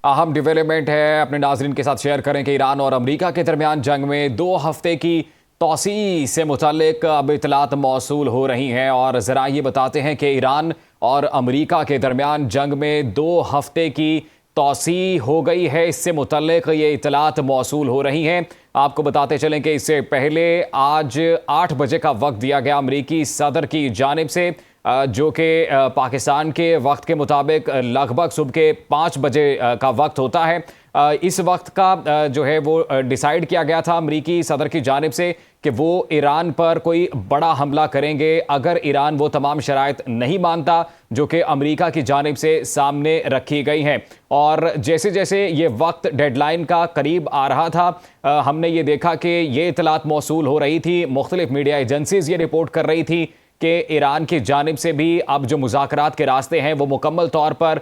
اہم ڈیولپمنٹ ہے اپنے ناظرین کے ساتھ شیئر کریں کہ ایران اور امریکہ کے درمیان جنگ میں 2 ہفتے کی توسیع سے متعلق اب اطلاعات موصول ہو رہی ہیں، اور ذرائع یہ بتاتے ہیں کہ ایران اور امریکہ کے درمیان جنگ میں 2 ہفتے کی توسیع ہو گئی ہے۔ اس سے متعلق یہ اطلاعات موصول ہو رہی ہیں۔ آپ کو بتاتے چلیں کہ اس سے پہلے آج 8 بجے کا وقت دیا گیا امریکی صدر کی جانب سے، جو کہ پاکستان کے وقت کے مطابق لگ بھگ صبح کے 5 بجے کا وقت ہوتا ہے۔ اس وقت کا جو ہے وہ ڈیسائیڈ کیا گیا تھا امریکی صدر کی جانب سے کہ وہ ایران پر کوئی بڑا حملہ کریں گے اگر ایران وہ تمام شرائط نہیں مانتا جو کہ امریکہ کی جانب سے سامنے رکھی گئی ہیں۔ اور جیسے جیسے یہ وقت ڈیڈ لائن کا قریب آ رہا تھا، ہم نے یہ دیکھا کہ یہ اطلاعات موصول ہو رہی تھی، مختلف میڈیا ایجنسیز یہ رپورٹ کر رہی تھی کہ ایران کی جانب سے بھی اب جو مذاکرات کے راستے ہیں وہ مکمل طور پر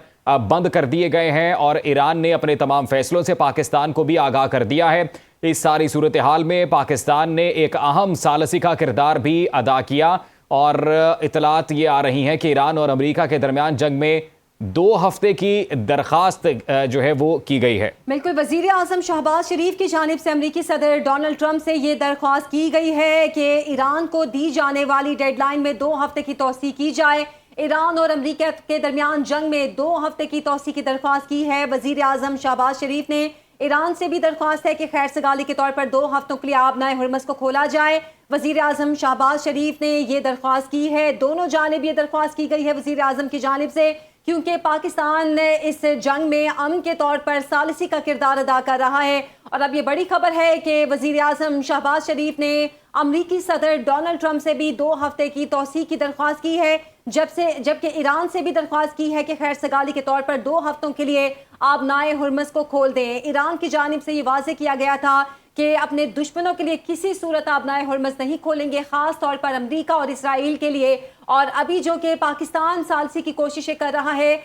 بند کر دیے گئے ہیں، اور ایران نے اپنے تمام فیصلوں سے پاکستان کو بھی آگاہ کر دیا ہے۔ اس ساری صورتحال میں پاکستان نے ایک اہم ثالثی کا کردار بھی ادا کیا، اور اطلاعات یہ آ رہی ہیں کہ ایران اور امریکہ کے درمیان جنگ میں 2 ہفتے کی درخواست جو ہے وہ کی گئی ہے۔ بالکل، وزیر اعظم شہباز شریف کی جانب سے امریکی صدر ڈونلڈ ٹرمپ سے یہ درخواست کی گئی ہے کہ ایران کو دی جانے والی ڈیڈ لائن میں 2 ہفتے کی توسیع کی جائے۔ ایران اور امریکہ کے درمیان جنگ میں 2 ہفتے کی توسیع کی درخواست کی ہے۔ وزیر اعظم شہباز شریف نے ایران سے بھی درخواست ہے کہ خیر سگالی کے طور پر 2 ہفتوں کے لیے آبنائے ہرمز کو کھولا جائے۔ وزیر اعظم شہباز شریف نے یہ درخواست کی ہے، دونوں جانب یہ درخواست کی گئی ہے وزیر اعظم کی جانب سے، کیونکہ پاکستان اس جنگ میں امن کے طور پر ثالثی کا کردار ادا کر رہا ہے۔ اور اب یہ بڑی خبر ہے کہ وزیر اعظم شہباز شریف نے امریکی صدر ڈونلڈ ٹرمپ سے بھی 2 ہفتے کی توسیع کی درخواست کی ہے، جبکہ ایران سے بھی درخواست کی ہے کہ خیر سگالی کے طور پر 2 ہفتوں کے لیے آبنائے ہرمز کو کھول دیں۔ ایران کی جانب سے یہ واضح کیا گیا تھا کہ اپنے دشمنوں کے لیے کسی صورت آبنائے ہرمز نہیں کھولیں گے، خاص طور پر امریکہ اور اسرائیل کے لیے۔ اور ابھی جو کہ پاکستان ثالثی کی کوششیں کر رہا ہے،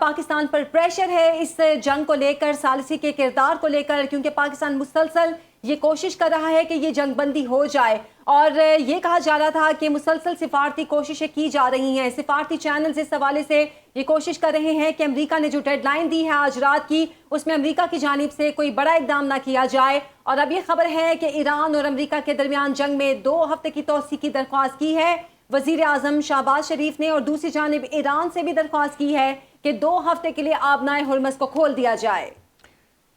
پاکستان پر پریشر ہے اس جنگ کو لے کر، ثالثی کے کردار کو لے کر، کیونکہ پاکستان مسلسل یہ کوشش کر رہا ہے کہ یہ جنگ بندی ہو جائے، اور یہ کہا جا رہا تھا کہ مسلسل سفارتی کوششیں کی جا رہی ہیں، سفارتی چینلز اس حوالے سے یہ کوشش کر رہے ہیں کہ امریکہ نے جو ڈیڈ لائن دی ہے آج رات کی، اس میں امریکہ کی جانب سے کوئی بڑا اقدام نہ کیا جائے۔ اور اب یہ خبر ہے کہ ایران اور امریکہ کے درمیان جنگ میں 2 ہفتے کی توسیع کی درخواست کی ہے وزیر اعظم شہباز شریف نے، اور دوسری جانب ایران سے بھی درخواست کی ہے کہ 2 ہفتے کے لیے آبنائے ہرمز کو کھول دیا جائے۔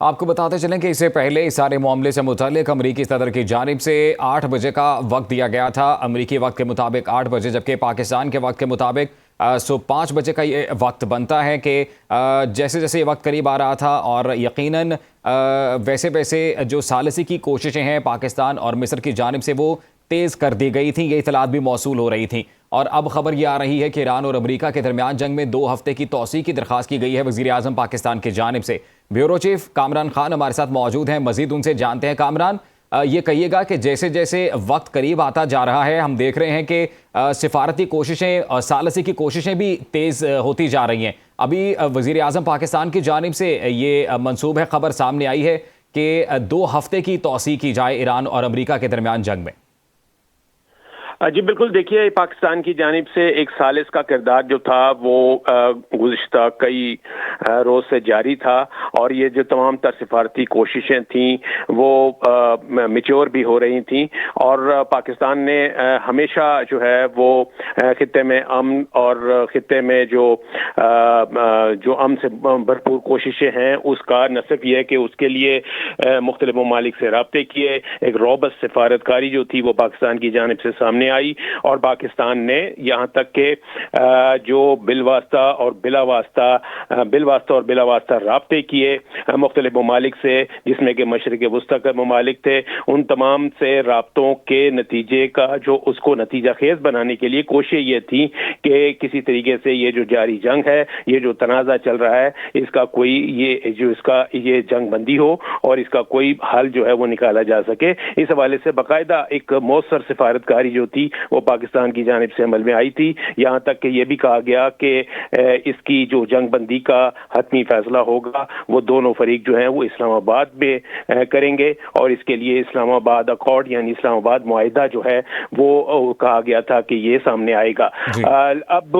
آپ کو بتاتے چلیں کہ اس سے پہلے اس سارے معاملے سے متعلق امریکی صدر کی جانب سے 8 بجے کا وقت دیا گیا تھا، امریکی وقت کے مطابق 8 بجے، جبکہ پاکستان کے وقت کے مطابق صبح 5 بجے کا یہ وقت بنتا ہے کہ جیسے جیسے یہ وقت قریب آ رہا تھا، اور یقیناً ویسے ویسے جو ثالثی کی کوششیں ہیں پاکستان اور مصر کی جانب سے وہ تیز کر دی گئی تھیں، یہ اطلاعات بھی موصول ہو رہی تھیں۔ اور اب خبر یہ آ رہی ہے کہ ایران اور امریکہ کے درمیان جنگ میں 2 ہفتے کی توسیع کی درخواست کی گئی ہے وزیر اعظم پاکستان کی جانب سے۔ بیورو چیف کامران خان ہمارے ساتھ موجود ہیں، مزید ان سے جانتے ہیں۔ کامران، یہ کہیے گا کہ جیسے جیسے وقت قریب آتا جا رہا ہے، ہم دیکھ رہے ہیں کہ سفارتی کوششیں اور ثالثی کی کوششیں بھی تیز ہوتی جا رہی ہیں۔ ابھی وزیر اعظم پاکستان کی جانب سے یہ منسوب ہے، خبر سامنے آئی ہے کہ 2 ہفتے کی توسیع کی جائے ایران اور امریکہ کے درمیان جنگ میں۔ جی بالکل، دیکھیے پاکستان کی جانب سے ایک ثالث کا کردار جو تھا وہ گزشتہ کئی روز سے جاری تھا، اور یہ جو تمام تر سفارتی کوششیں تھیں وہ میچور بھی ہو رہی تھیں، اور پاکستان نے ہمیشہ جو ہے وہ خطے میں امن اور خطے میں جو امن سے بھرپور کوششیں ہیں اس کا نہ صرف یہ ہے کہ اس کے لیے مختلف ممالک سے رابطے کیے، ایک روبس سفارتکاری جو تھی وہ پاکستان کی جانب سے سامنے آئی، اور پاکستان نے یہاں تک کہ جو بالواسطہ اور بلا واسطہ رابطے کیے مختلف ممالک سے، جس میں کہ مشرق وسطیٰ کے ممالک تھے، ان تمام سے رابطوں کے نتیجے کا جو اس کو نتیجہ خیز بنانے کے لیے کوشش یہ تھی کہ کسی طریقے سے یہ جو جاری جنگ ہے، یہ جو تنازع چل رہا ہے، اس کا کوئی یہ جنگ بندی ہو اور اس کا کوئی حل جو ہے وہ نکالا جا سکے۔ اس حوالے سے باقاعدہ ایک مؤثر سفارتکاری جو تھی وہ پاکستان کی جانب سے عمل میں آئی تھی، یہاں تک کہ یہ بھی کہا گیا کہ اس کی جو جنگ بندی کا حتمی فیصلہ ہوگا وہ وہ دونوں فریق جو ہیں وہ اسلام آباد میں کریں گے، اور اس کے لیے اسلام آباد اکارڈ یعنی اسلام آباد معاہدہ جو ہے وہ کہا گیا تھا کہ یہ سامنے آئے گا۔ اب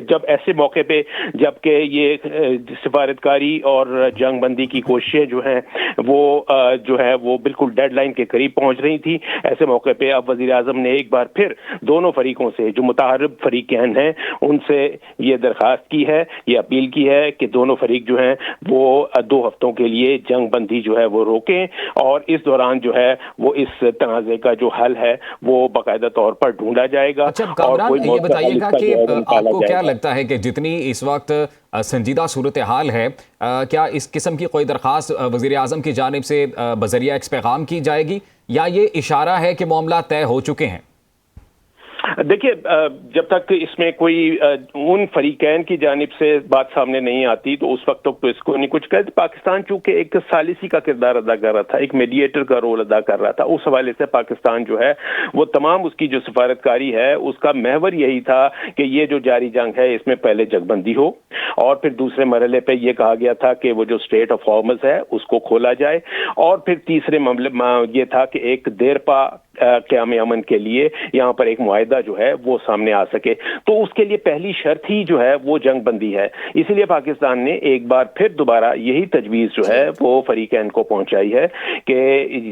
جب ایسے موقع پہ جبکہ یہ سفارتکاری اور جنگ بندی کی کوششیں جو ہیں وہ جو ہے وہ بالکل ڈیڈ لائن کے قریب پہنچ رہی تھی، ایسے موقع پہ اب وزیر اعظم نے ایک بار پھر دونوں فریقوں سے جو متحارب فریقین ہیں ان سے یہ درخواست کی ہے، یہ اپیل کی ہے کہ دونوں فریق جو ہیں وہ 2 ہفتوں کے لیے جنگ بندی جو ہے وہ روکیں، اور اس دوران جو ہے وہ اس تنازع کا جو حل ہے وہ باقاعدہ طور پر ڈھونڈا جائے گا۔ اچھا کامران، یہ بتائیے گا کہ آپ کو کیا لگتا ہے کہ جتنی اس وقت سنجیدہ صورتحال ہے، کیا اس قسم کی کوئی درخواست وزیر اعظم کی جانب سے بذریعہ ایکس پیغام کی جائے گی، یا یہ اشارہ ہے کہ معاملات طے ہو چکے ہیں؟ دیکھیے، جب تک اس میں کوئی ان فریقین کی جانب سے بات سامنے نہیں آتی تو اس وقت تک تو اس کو نہیں کچھ کہتے۔ پاکستان چونکہ ایک ثالثی کا کردار ادا کر رہا تھا، ایک میڈیٹر کا رول ادا کر رہا تھا، اس حوالے سے پاکستان جو ہے وہ تمام اس کی جو سفارتکاری ہے اس کا محور یہی تھا کہ یہ جو جاری جنگ ہے اس میں پہلے جنگ بندی ہو، اور پھر دوسرے مرحلے پہ یہ کہا گیا تھا کہ وہ جو اسٹیٹ آف ہارمز ہے اس کو کھولا جائے، اور پھر تیسرے معاملے یہ تھا کہ ایک دیرپا قیام امن کے لیے یہاں پر ایک معاہدہ جو ہے وہ سامنے آ سکے۔ تو اس کے لیے پہلی شرط ہی جو ہے وہ جنگ بندی ہے، اسی لیے پاکستان نے ایک بار پھر دوبارہ یہی تجویز جو ہے وہ فریقین کو پہنچائی ہے کہ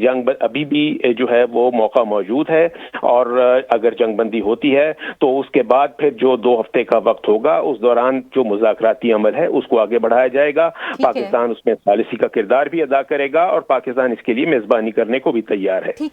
جنگ ابھی بھی جو ہے وہ موقع موجود ہے، اور اگر جنگ بندی ہوتی ہے تو اس کے بعد پھر جو 2 ہفتے کا وقت ہوگا اس دوران جو مذاکراتی عمل ہے اس کو آگے بڑھایا جائے گا۔ پاکستان اس میں ثالثی کا کردار بھی ادا کرے گا، اور پاکستان اس کے لیے میزبانی کرنے کو بھی تیار ہے۔